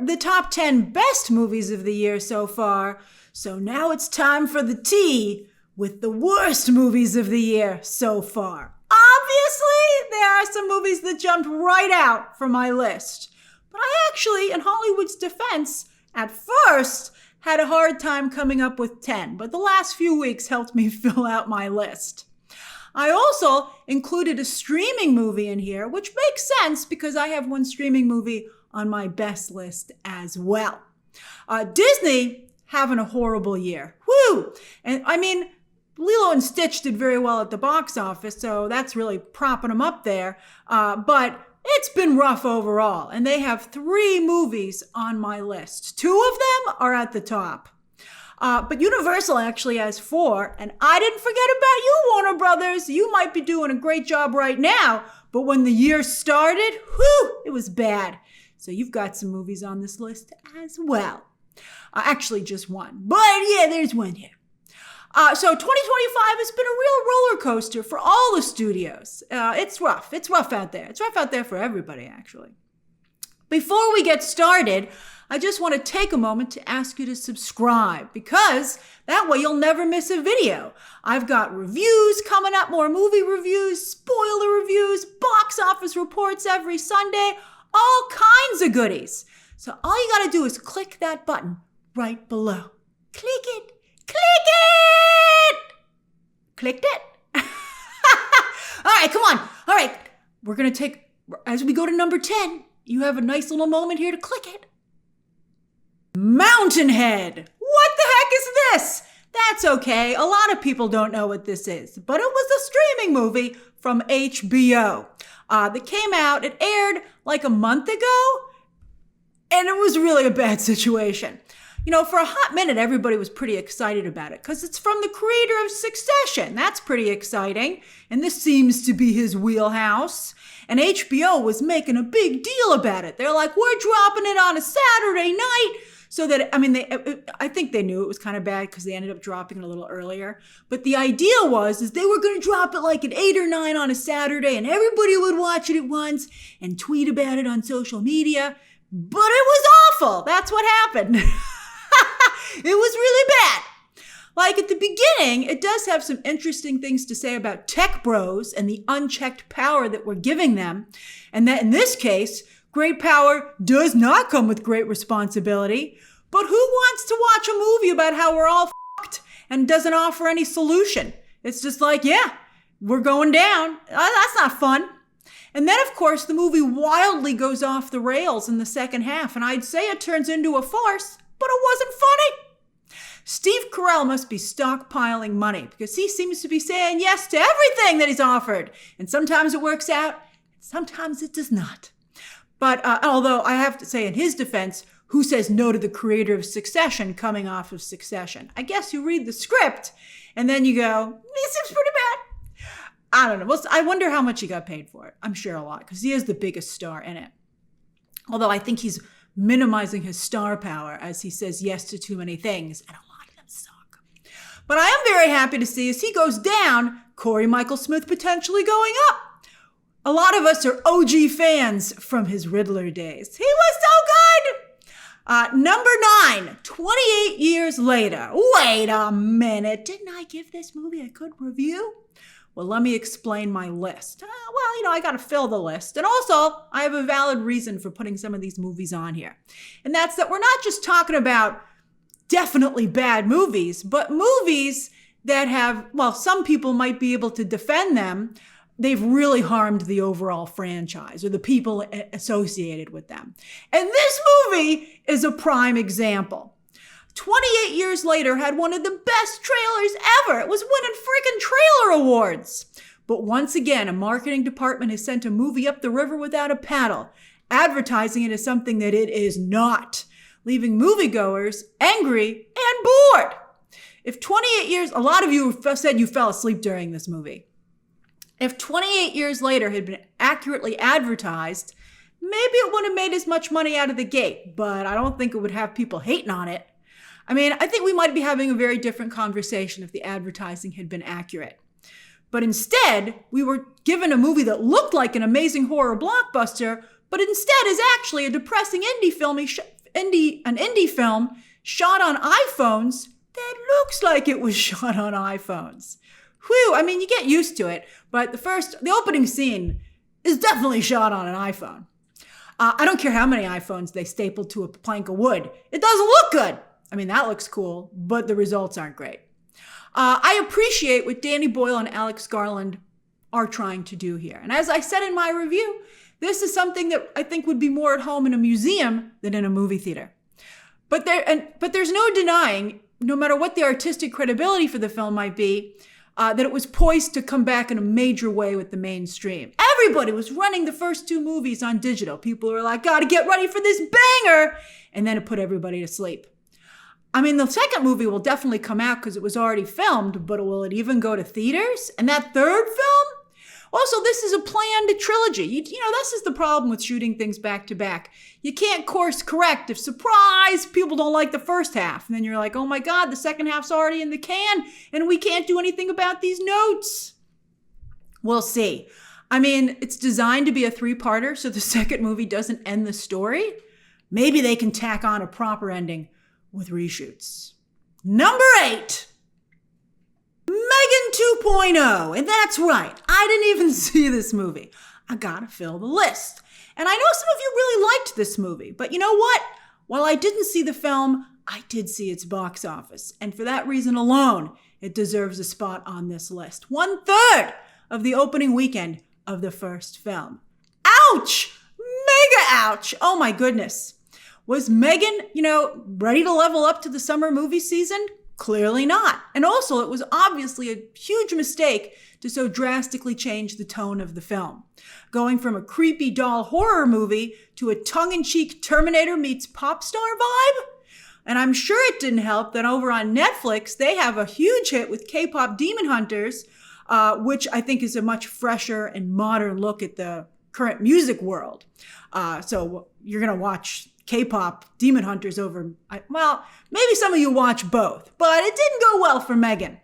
the top 10 best movies of the year so far. So now it's time for the tea with the worst movies of the year so far. Obviously, there are some movies that jumped right out from my list. But I actually, in Hollywood's defense, at first had a hard time coming up with 10, but the last few weeks helped me fill out my list. I also included a streaming movie in here, which makes sense because I have one streaming movie on my best list as well. Disney having a horrible year. Woo! And I mean, Lilo and Stitch did very well at the box office, so that's really propping them up there. But it's been rough overall, and they have 3 movies on my list. 2 of them are at the top. But Universal actually has 4, and I didn't forget about you, Warner Brothers. You might be doing a great job right now, but when the year started, whew, it was bad. So you've got some movies on this list as well. Actually, just one, but yeah, there's one here. So 2025 has been a real roller coaster for all the studios. It's rough. It's rough out there. It's rough out there for everybody, actually. Before we get started, I just want to take a moment to ask you to subscribe because that way you'll never miss a video. I've got reviews coming up, more movie reviews, spoiler reviews, box office reports every Sunday, all kinds of goodies. So all you got to do is click that button right below. Click it. Click it! Clicked it? All right, come on. All right, we're going to take, as we go to number 10, you have a nice little moment here to click it. Mountainhead. What the heck is this? That's okay. A lot of people don't know what this is, but it was a streaming movie from HBO that came out. It aired like a month ago, and it was really a bad situation. You know, for a hot minute, everybody was pretty excited about it because it's from the creator of Succession. That's pretty exciting. And this seems to be his wheelhouse. And HBO was making a big deal about it. They're like, we're dropping it on a Saturday night. So that, I mean, I think they knew it was kind of bad because they ended up dropping it a little earlier. But the idea is they were going to drop it like at 8 or 9 on a Saturday and everybody would watch it at once and tweet about it on social media. But it was awful. That's what happened. It was really bad. Like at the beginning, it does have some interesting things to say about tech bros and the unchecked power that we're giving them. And that in this case, great power does not come with great responsibility. But who wants to watch a movie about how we're all fucked and doesn't offer any solution? It's just like, yeah, we're going down. That's not fun. And then, of course, the movie wildly goes off the rails in the second half. And I'd say it turns into a farce, but it wasn't funny. Steve Carell must be stockpiling money because he seems to be saying yes to everything that he's offered. And sometimes it works out, and sometimes it does not. But although I have to say in his defense, who says no to the creator of Succession coming off of Succession? I guess you read the script and then you go, this seems pretty bad. I don't know. Well, I wonder how much he got paid for it. I'm sure a lot because he is the biggest star in it. Although I think he's minimizing his star power as he says yes to too many things. And a lot of them suck. But I am very happy to see as he goes down, Corey Michael Smith potentially going up. A lot of us are OG fans from his Riddler days. He was so good. Number 9, 28 years later. Wait a minute. Didn't I give this movie a good review? Well, let me explain my list. I got to fill the list. And also, I have a valid reason for putting some of these movies on here. And that's that we're not just talking about definitely bad movies, but movies that have, well, some people might be able to defend them. They've really harmed the overall franchise or the people associated with them. And this movie is a prime example. 28 years later had one of the best trailers ever. It was winning freaking trailer awards. But once again, a marketing department has sent a movie up the river without a paddle, advertising it as something that it is not, leaving moviegoers angry and bored. If 28 years, a lot of you said you fell asleep during this movie. If 28 years later had been accurately advertised, maybe it wouldn't have made as much money out of the gate, but I don't think it would have people hating on it. I mean, I think we might be having a very different conversation if the advertising had been accurate. But instead, we were given a movie that looked like an amazing horror blockbuster, but instead is actually a depressing indie indie film shot on iPhones that looks like it was shot on iPhones. Whew, I mean, you get used to it, but the opening scene is definitely shot on an iPhone. I don't care how many iPhones they stapled to a plank of wood. It doesn't look good. I mean, that looks cool, but the results aren't great. I appreciate what Danny Boyle and Alex Garland are trying to do here. And as I said in my review, this is something that I think would be more at home in a museum than in a movie theater. But there's no denying, no matter what the artistic credibility for the film might be, that it was poised to come back in a major way with the mainstream. Everybody was running the first two movies on digital. People were like, gotta get ready for this banger. And then it put everybody to sleep. I mean, the second movie will definitely come out because it was already filmed, but will it even go to theaters? And that third film? Also, this is a planned trilogy. You know, this is the problem with shooting things back to back. You can't course correct if, surprise, people don't like the first half. And then you're like, oh my God, the second half's already in the can and we can't do anything about these notes. We'll see. I mean, it's designed to be a three-parter, so the second movie doesn't end the story. Maybe they can tack on a proper ending with reshoots. Number 8. Megan 2.0. And that's right. I didn't even see this movie. I gotta fill the list. And I know some of you really liked this movie, but you know what? While I didn't see the film, I did see its box office. And for that reason alone, it deserves a spot on this list. 1/3 of the opening weekend of the first film. Ouch! Mega ouch! Oh my goodness. Was Megan, ready to level up to the summer movie season? Clearly not. And also, it was obviously a huge mistake to so drastically change the tone of the film. Going from a creepy doll horror movie to a tongue-in-cheek Terminator meets pop star vibe. And I'm sure it didn't help that over on Netflix, they have a huge hit with K-pop Demon Hunters, which I think is a much fresher and modern look at the current music world. So you're going to watch K-pop Demon Hunters over, maybe some of you watch both, but it didn't go well for Megan.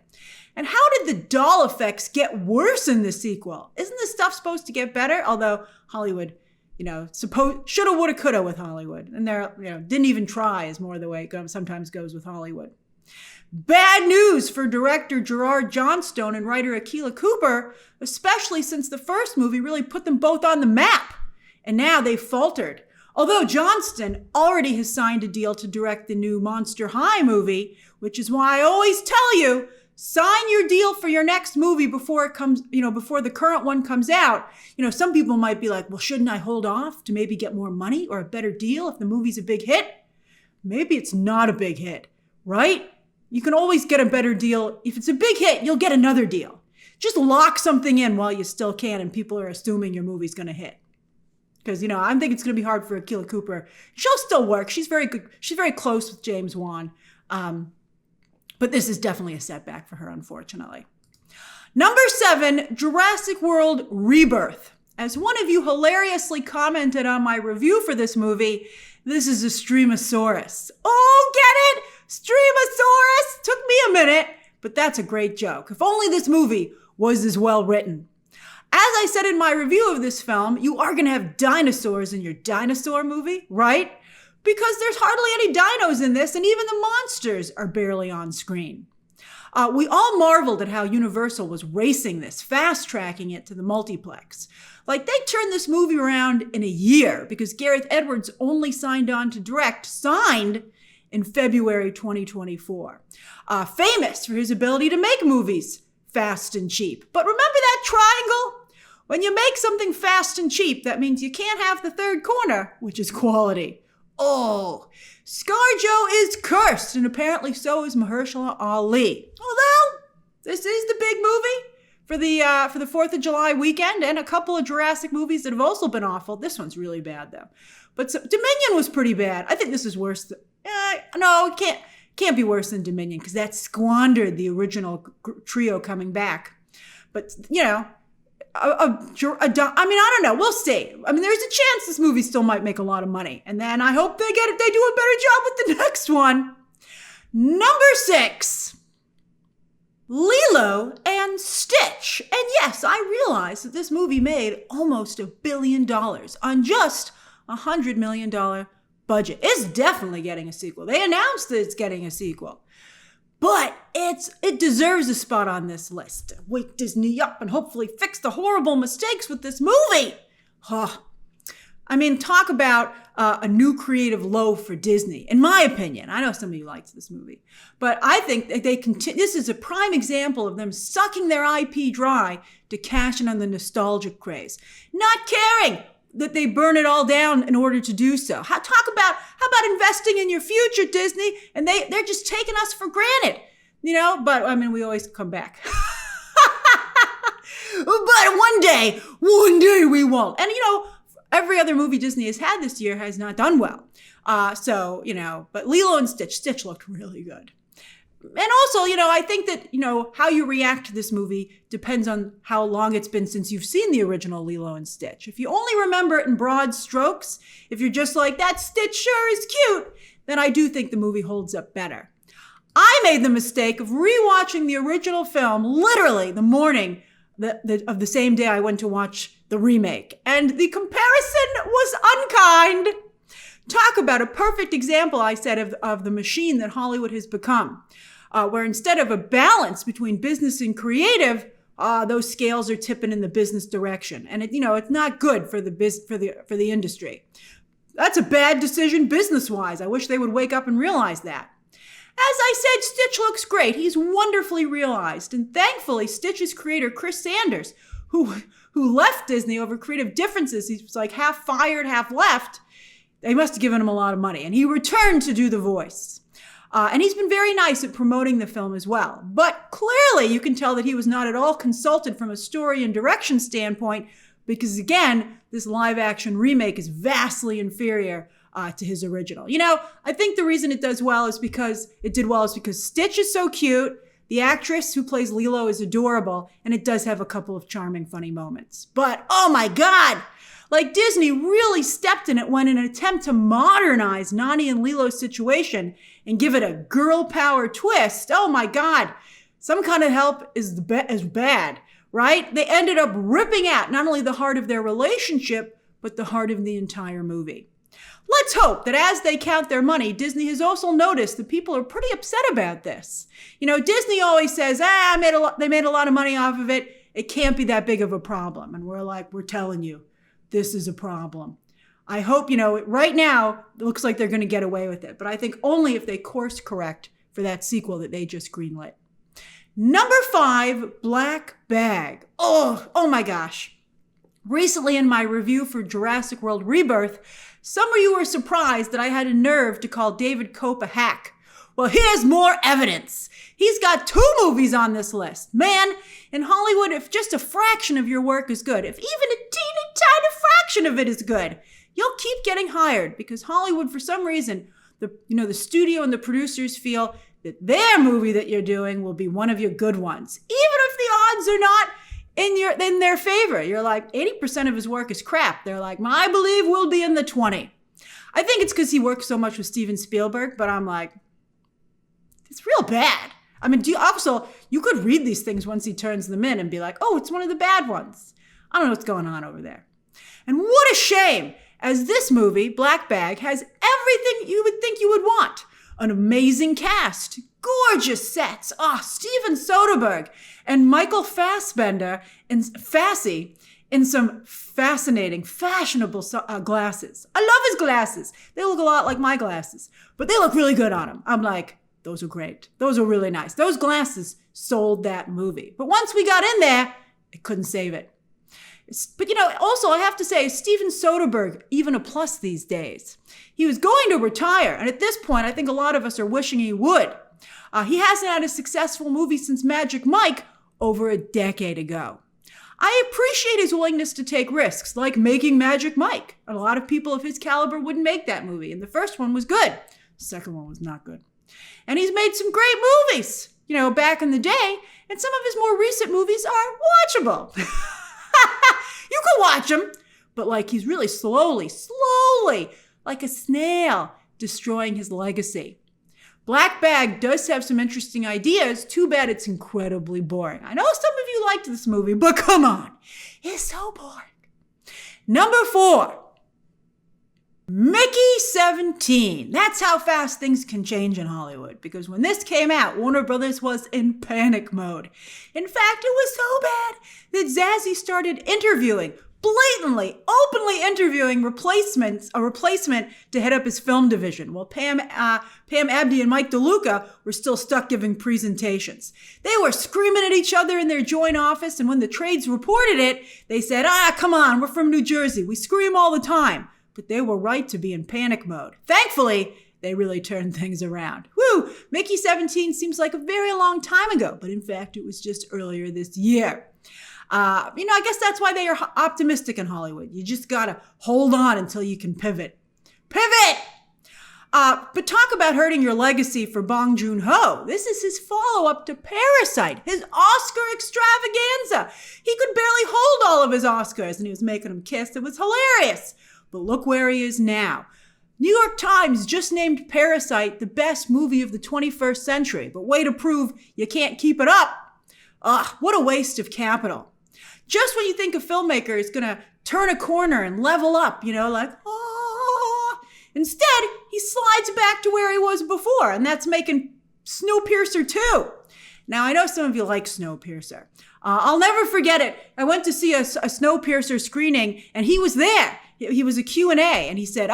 And how did the doll effects get worse in the sequel? Isn't this stuff supposed to get better? Although Hollywood, shoulda, woulda, coulda with Hollywood. And didn't even try is more the way it sometimes goes with Hollywood. Bad news for director Gerard Johnstone and writer Akilah Cooper, especially since the first movie really put them both on the map. And now they've faltered. Although Johnston already has signed a deal to direct the new Monster High movie, which is why I always tell you, sign your deal for your next movie before it comes, before the current one comes out. Some people might be like, well, shouldn't I hold off to maybe get more money or a better deal if the movie's a big hit? Maybe it's not a big hit, right? You can always get a better deal. If it's a big hit, you'll get another deal. Just lock something in while you still can and people are assuming your movie's going to hit. Because, I think it's going to be hard for Akilah Cooper. She'll still work. She's very good. She's very close with James Wan. But this is definitely a setback for her, unfortunately. Number 7, Jurassic World Rebirth. As one of you hilariously commented on my review for this movie, this is a Streamosaurus. Oh, get it? Streamosaurus! Took me a minute, but that's a great joke. If only this movie was as well written. As I said in my review of this film, you are going to have dinosaurs in your dinosaur movie, right? Because there's hardly any dinos in this, and even the monsters are barely on screen. We all marveled at how Universal was racing this, fast-tracking it to the multiplex. Like, they turned this movie around in a year because Gareth Edwards only signed on to direct, signed in February 2024. Famous for his ability to make movies fast and cheap. But remember that triangle? When you make something fast and cheap, that means you can't have the third corner, which is quality. Oh, ScarJo is cursed, and apparently so is Mahershala Ali. Although, this is the big movie for the 4th of July weekend, and a couple of Jurassic movies that have also been awful. This one's really bad, though. But Dominion was pretty bad. I think this is worse. No, it can't be worse than Dominion, because that squandered the original trio coming back. But, I don't know. We'll see. I mean, there's a chance this movie still might make a lot of money. And then I hope they do a better job with the next one. Number 6, Lilo and Stitch. And yes, I realize that this movie made almost $1 billion on just $100 million budget. It's definitely getting a sequel. They announced that it's getting a sequel. But it deserves a spot on this list. Wake Disney up and hopefully fix the horrible mistakes with this movie. Huh. I mean, talk about a new creative low for Disney, in my opinion. I know some of you liked this movie, but I think that this is a prime example of them sucking their IP dry to cash in on the nostalgic craze, not caring that they burn it all down in order to do so. How about investing in your future, Disney? And they're just taking us for granted, but I mean, we always come back. But one day we won't. And every other movie Disney has had this year has not done well. But Lilo and Stitch looked really good. And also, I think that, how you react to this movie depends on how long it's been since you've seen the original Lilo and Stitch. If you only remember it in broad strokes, if you're just like, that Stitch sure is cute, then I do think the movie holds up better. I made the mistake of rewatching the original film literally the morning of the same day I went to watch the remake. And the comparison was unkind. Talk about a perfect example, I said, of the machine that Hollywood has become, where instead of a balance between business and creative, those scales are tipping in the business direction. And it's not good for the industry. That's a bad decision business-wise. I wish they would wake up and realize that. As I said, Stitch looks great. He's wonderfully realized. And thankfully, Stitch's creator, Chris Sanders, who left Disney over creative differences, he's like half fired, half left. They must have given him a lot of money. And he returned to do the voice. And he's been very nice at promoting the film as well. But clearly, you can tell that he was not at all consulted from a story and direction standpoint, because again, this live-action remake is vastly inferior to his original. I think the reason it did well is because Stitch is so cute, the actress who plays Lilo is adorable, and it does have a couple of charming, funny moments. But, oh my God! Disney really stepped in it when in an attempt to modernize Nani and Lilo's situation and give it a girl power twist. Oh my God! Some Kind of Help is bad, right? They ended up ripping out not only the heart of their relationship, but the heart of the entire movie. Let's hope that as they count their money, Disney has also noticed that people are pretty upset about this. Disney always says, they made a lot of money off of it. It can't be that big of a problem. And we're telling you, this is a problem. I hope, right now, it looks like they're going to get away with it. But I think only if they course correct for that sequel that they just greenlit. Number 5, Black Bag. Oh my gosh. Recently in my review for Jurassic World Rebirth, some of you were surprised that I had a nerve to call David Cope a hack. Well, here's more evidence. He's got 2 movies on this list. Man, in Hollywood, if just a fraction of your work is good, if even a teeny tiny fraction of it is good, you'll keep getting hired because Hollywood, for some reason, the studio and the producers feel that their movie that you're doing will be one of your good ones, even if the odds are not in their favor. You're like, 80% of his work is crap. They're like, I believe we'll be in the 20. I think it's because he works so much with Steven Spielberg, but I'm like, it's real bad. I mean, you could read these things once he turns them in and be like, oh, it's one of the bad ones. I don't know what's going on over there. And what a shame, as this movie, Black Bag, has everything you would think you would want. An amazing cast, gorgeous sets. Steven Soderbergh and Michael Fassbender and Fassy in some fascinating, fashionable glasses. I love his glasses. They look a lot like my glasses, but they look really good on him. I'm like, those are great. Those are really nice. Those glasses sold that movie. But once we got in there, I couldn't save it. But also I have to say, Steven Soderbergh, even a plus these days. He was going to retire, and at this point, I think a lot of us are wishing he would. He hasn't had a successful movie since Magic Mike over a decade ago. I appreciate his willingness to take risks, like making Magic Mike. A lot of people of his caliber wouldn't make that movie, and the first one was good. The second one was not good. And he's made some great movies, back in the day, and some of his more recent movies are watchable. You can watch him, but he's really slowly, like a snail, destroying his legacy. Black Bag does have some interesting ideas. Too bad it's incredibly boring. I know some of you liked this movie, but come on. It's so boring. Number 4, Mickey 17. That's how fast things can change in Hollywood, because when this came out, Warner Brothers was in panic mode. In fact, it was so bad that Zazie started interviewing, blatantly, openly interviewing a replacement to head up his film division, while Pam Abdi and Mike DeLuca were still stuck giving presentations. They were screaming at each other in their joint office, and when the trades reported it, they said, come on, we're from New Jersey. We scream all the time. But they were right to be in panic mode. Thankfully, they really turned things around. Woo! Mickey 17 seems like a very long time ago, but in fact, it was just earlier this year. I guess that's why they are optimistic in Hollywood. You just gotta hold on until you can pivot. Pivot! But talk about hurting your legacy for Bong Joon-ho. This is his follow-up to Parasite, his Oscar extravaganza. He could barely hold all of his Oscars, and he was making them kiss. It was hilarious. But look where he is now. New York Times just named Parasite the best movie of the 21st century, but way to prove you can't keep it up. What a waste of capital. Just when you think a filmmaker is going to turn a corner and level up, instead, he slides back to where he was before, and that's making Snowpiercer 2. Now, I know some of you like Snowpiercer. I'll never forget it. I went to see a Snowpiercer screening, and he was there. He was a Q&A, and he said,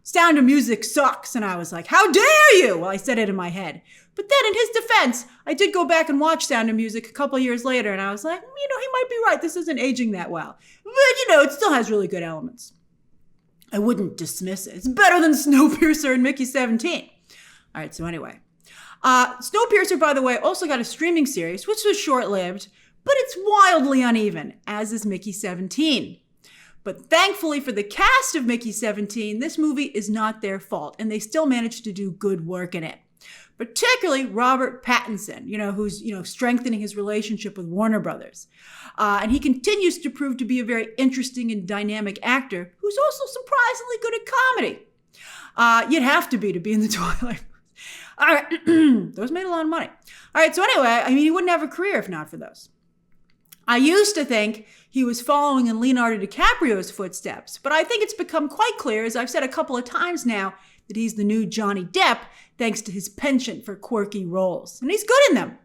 Sound of Music sucks. And I was like, how dare you? Well, I said it in my head. But then in his defense, I did go back and watch Sound of Music a couple years later, and I was like, he might be right. This isn't aging that well. But, it still has really good elements. I wouldn't dismiss it. It's better than Snowpiercer and Mickey 17. All right, so anyway. Snowpiercer, by the way, also got a streaming series, which was short-lived, but it's wildly uneven, as is Mickey 17. But thankfully for the cast of Mickey 17, this movie is not their fault, and they still managed to do good work in it. Particularly Robert Pattinson, who's, strengthening his relationship with Warner Brothers. And he continues to prove to be a very interesting and dynamic actor who's also surprisingly good at comedy. You'd have to be in the Twilight. All right, those made a lot of money. All right, so anyway, he wouldn't have a career if not for those. I used to think he was following in Leonardo DiCaprio's footsteps, but I think it's become quite clear, as I've said a couple of times now, that he's the new Johnny Depp, thanks to his penchant for quirky roles. And he's good in them.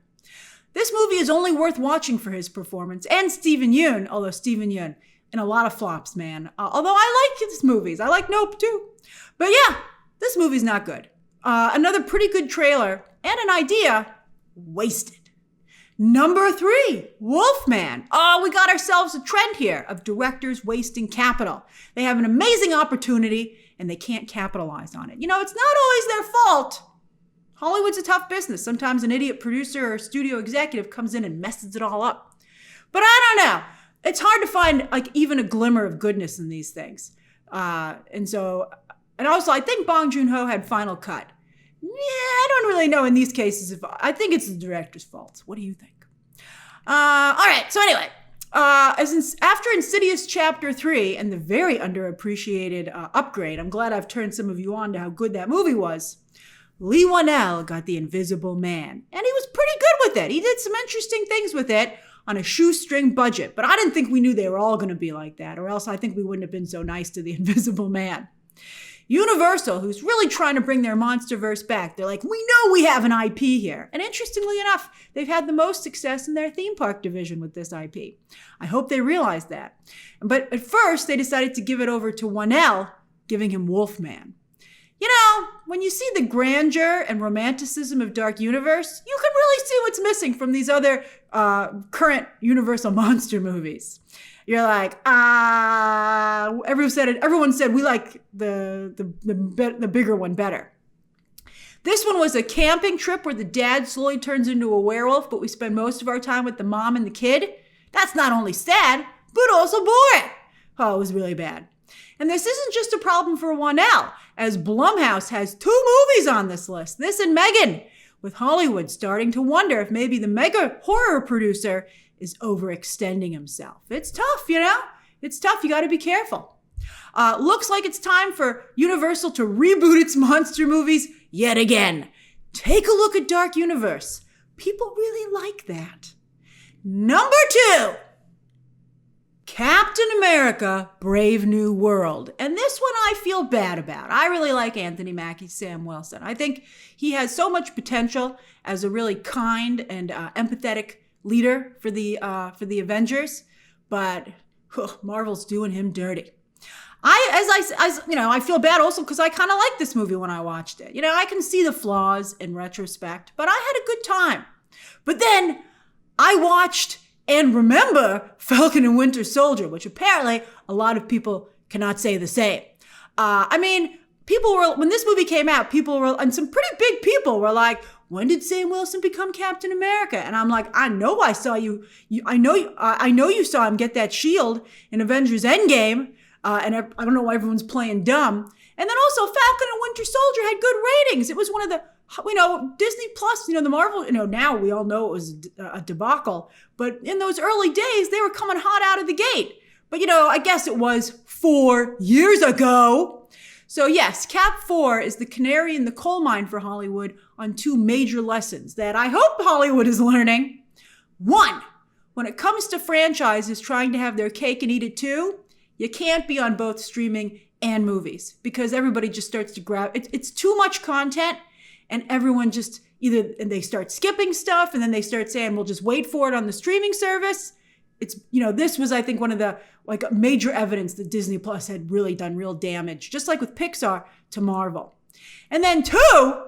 This movie is only worth watching for his performance, and Steven Yeun, although Steven Yeun in a lot of flops, man. Although I like his movies. I like Nope, too. But yeah, this movie's not good. Another pretty good trailer and an idea wasted. Number 3, Wolfman. We got ourselves a trend here of directors wasting capital. They have an amazing opportunity and they can't capitalize on it. It's not always their fault. Hollywood's a tough business. Sometimes an idiot producer or studio executive comes in and messes it all up. But I don't know. It's hard to find even a glimmer of goodness in these things. And also I think Bong Joon-ho had final cut. Yeah, I don't really know in these cases I think it's the director's fault. What do you think? All right, so anyway, after Insidious Chapter 3 and the very underappreciated Upgrade, I'm glad I've turned some of you on to how good that movie was, Lee Whannell got The Invisible Man, and he was pretty good with it. He did some interesting things with it on a shoestring budget, but I didn't think we knew they were all going to be like that, or else I think we wouldn't have been so nice to The Invisible Man. Universal, who's really trying to bring their MonsterVerse back, they're like, we know we have an IP here. And interestingly enough, they've had the most success in their theme park division with this IP. I hope they realize that. But at first, they decided to give it over to Whannell, giving him Wolfman. When you see the grandeur and romanticism of Dark Universe, you can really see what's missing from these other current Universal monster movies. You're like, everyone said we like the bigger one better. This one was a camping trip where the dad slowly turns into a werewolf, but we spend most of our time with the mom and the kid. That's not only sad, but also boring. Oh, it was really bad. And this isn't just a problem for Whannell, as Blumhouse has 2 movies on this list, this and Megan, with Hollywood starting to wonder if maybe the mega horror producer is overextending himself. It's tough, It's tough. You got to be careful. Looks like it's time for Universal to reboot its monster movies yet again. Take a look at Dark Universe. People really like that. Number 2. Captain America, Brave New World. And this one I feel bad about. I really like Anthony Mackie's Sam Wilson. I think he has so much potential as a really kind and empathetic leader for the Avengers, but Marvel's doing him dirty. I feel bad also because I kind of liked this movie when I watched it. I can see the flaws in retrospect, but I had a good time. But then I watched and remember Falcon and Winter Soldier, which apparently a lot of people cannot say the same. People were, when this movie came out, and some pretty big people were like, when did Sam Wilson become Captain America? And I'm like, I know I saw you. I know you saw him get that shield in Avengers Endgame. And I don't know why everyone's playing dumb. And then also Falcon and Winter Soldier had good ratings. It was one of the, Disney Plus, the Marvel, now we all know it was a debacle. But in those early days, they were coming hot out of the gate. But, I guess it was 4 years ago. So yes, Cap 4 is the canary in the coal mine for Hollywood on two major lessons that I hope Hollywood is learning. One, when it comes to franchises trying to have their cake and eat it too, you can't be on both streaming and movies because everybody just starts to grab it. It's too much content and everyone just and they start skipping stuff and then they start saying, we'll just wait for it on the streaming service. It's, this was, I think, one of the major evidence that Disney Plus had really done real damage, just like with Pixar to Marvel. And then two,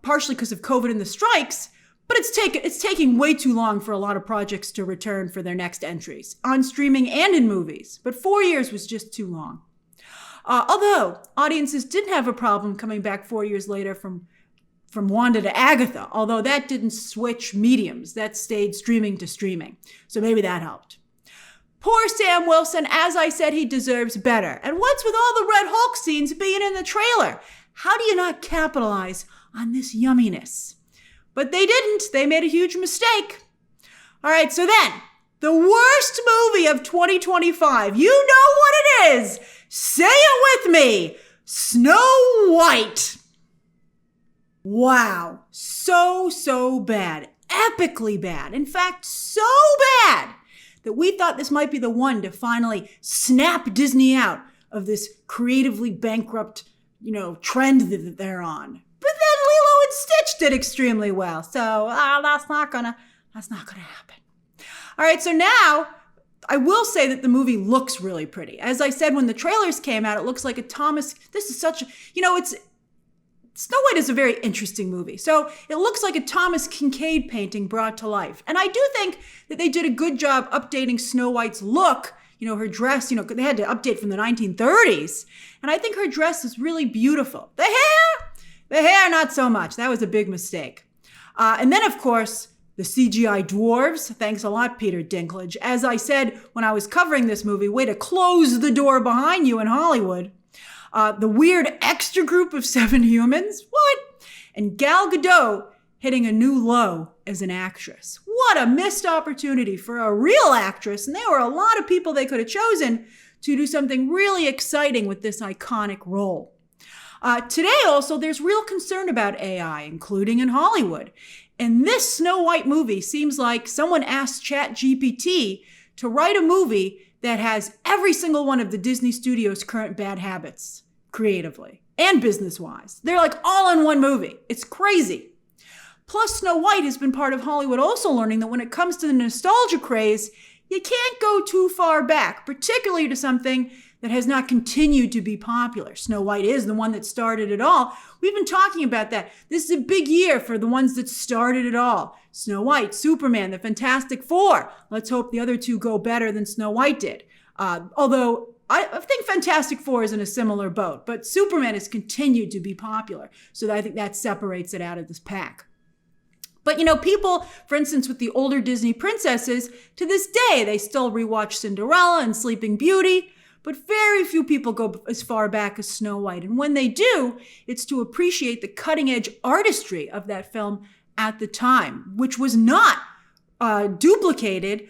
partially because of COVID and the strikes, but it's taking way too long for a lot of projects to return for their next entries on streaming and in movies. But 4 years was just too long. Although audiences didn't have a problem coming back 4 years later from Wanda to Agatha, although that didn't switch mediums. That stayed streaming to streaming. So maybe that helped. Poor Sam Wilson, as I said, he deserves better. And what's with all the Red Hulk scenes being in the trailer? How do you not capitalize on this yumminess? But they didn't. They made a huge mistake. All right, so then, the worst movie of 2025. You know what it is. Say it with me. Snow White. Wow. So bad. Epically bad. In fact, so bad that we thought this might be the one to finally snap Disney out of this creatively bankrupt, trend that they're on. But then Lilo and Stitch did extremely well. So that's not gonna happen. All right, so now I will say that the movie looks really pretty. As I said, when the trailers came out, it looks like Snow White is a very interesting movie. So it looks like a Thomas Kinkade painting brought to life. And I do think that they did a good job updating Snow White's look. Her dress, they had to update from the 1930s. And I think her dress is really beautiful. The hair, not so much. That was a big mistake. And then, of course, the CGI dwarves. Thanks a lot, Peter Dinklage. As I said when I was covering this movie, way to close the door behind you in Hollywood. The weird extra group of 7 humans. What? And Gal Gadot hitting a new low as an actress. What a missed opportunity for a real actress. And there were a lot of people they could have chosen to do something really exciting with this iconic role. Today also, there's real concern about AI, including in Hollywood. And this Snow White movie seems like someone asked ChatGPT to write a movie that has every single one of the Disney Studios' current bad habits, creatively and business-wise. They're like all in one movie. It's crazy. Plus, Snow White has been part of Hollywood also learning that when it comes to the nostalgia craze, you can't go too far back, particularly to something that has not continued to be popular. Snow White is the one that started it all. We've been talking about that. This is a big year for the ones that started it all. Snow White, Superman, the Fantastic Four. Let's hope the other two go better than Snow White did. Although I think Fantastic Four is in a similar boat, but Superman has continued to be popular. So I think that separates it out of this pack. But, people, for instance, with the older Disney princesses, to this day, they still rewatch Cinderella and Sleeping Beauty. But very few people go as far back as Snow White. And when they do, it's to appreciate the cutting-edge artistry of that film at the time, which was not duplicated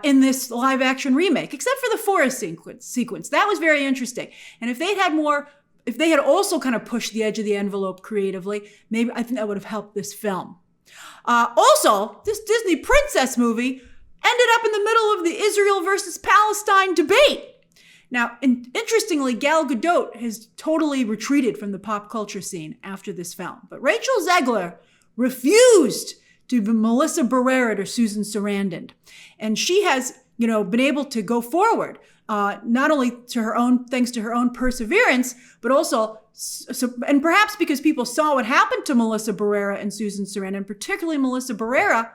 in this live-action remake, except for the forest sequence. That was very interesting. And if they had also kind of pushed the edge of the envelope creatively, maybe I think that would have helped this film. Also, this Disney princess movie ended up in the middle of the Israel versus Palestine debate. Now, interestingly, Gal Gadot has totally retreated from the pop culture scene after this film. But Rachel Zegler refused to be Melissa Barrera or Susan Sarandon. And she has, been able to go forward, not only thanks to her own perseverance, but also, and perhaps because people saw what happened to Melissa Barrera and Susan Sarandon, particularly Melissa Barrera,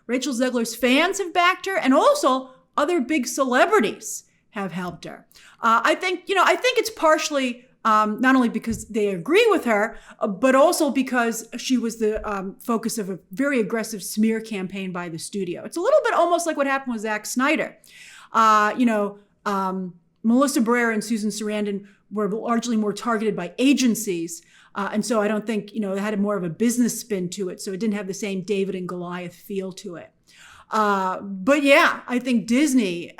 Rachel Zegler's fans have backed her, and also other big celebrities have helped her. I think it's partially not only because they agree with her, but also because she was the focus of a very aggressive smear campaign by the studio. It's a little bit almost like what happened with Zack Snyder. Melissa Barrera and Susan Sarandon were largely more targeted by agencies. And so I don't think, it had more of a business spin to it. So it didn't have the same David and Goliath feel to it. But yeah, I think Disney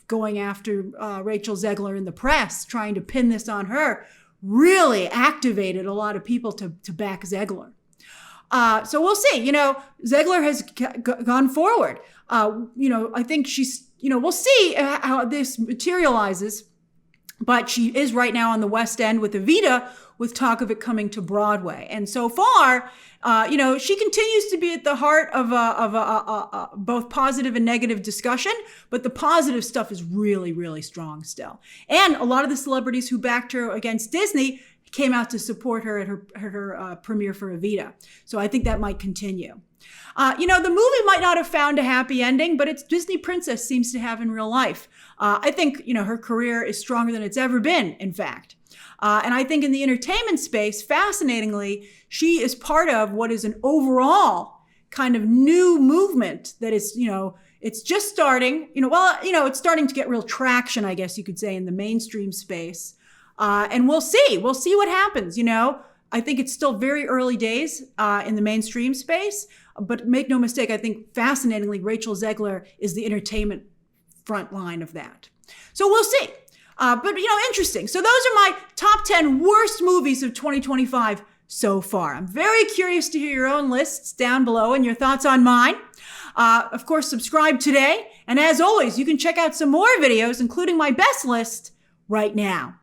going after Rachel Zegler in the press, trying to pin this on her, really activated a lot of people to back Zegler. So we'll see. Zegler has gone forward. I think she's, we'll see how this materializes. But she is right now on the West End with Evita, with talk of it coming to Broadway. And so far, she continues to be at the heart of both positive and negative discussion, but the positive stuff is really, really strong still. And a lot of the celebrities who backed her against Disney came out to support her at her premiere for Evita. So I think that might continue. The movie might not have found a happy ending, but its Disney princess seems to have in real life. I think, her career is stronger than it's ever been, in fact. And I think in the entertainment space, fascinatingly, she is part of what is an overall kind of new movement that is, it's just starting, it's starting to get real traction, I guess you could say, in the mainstream space. And we'll see what happens, I think it's still very early days in the mainstream space, but make no mistake, I think fascinatingly, Rachel Zegler is the entertainment front line of that. So we'll see. But interesting. So those are my top 10 worst movies of 2025 so far. I'm very curious to hear your own lists down below and your thoughts on mine. Of course, subscribe today. And as always, you can check out some more videos, including my best list right now.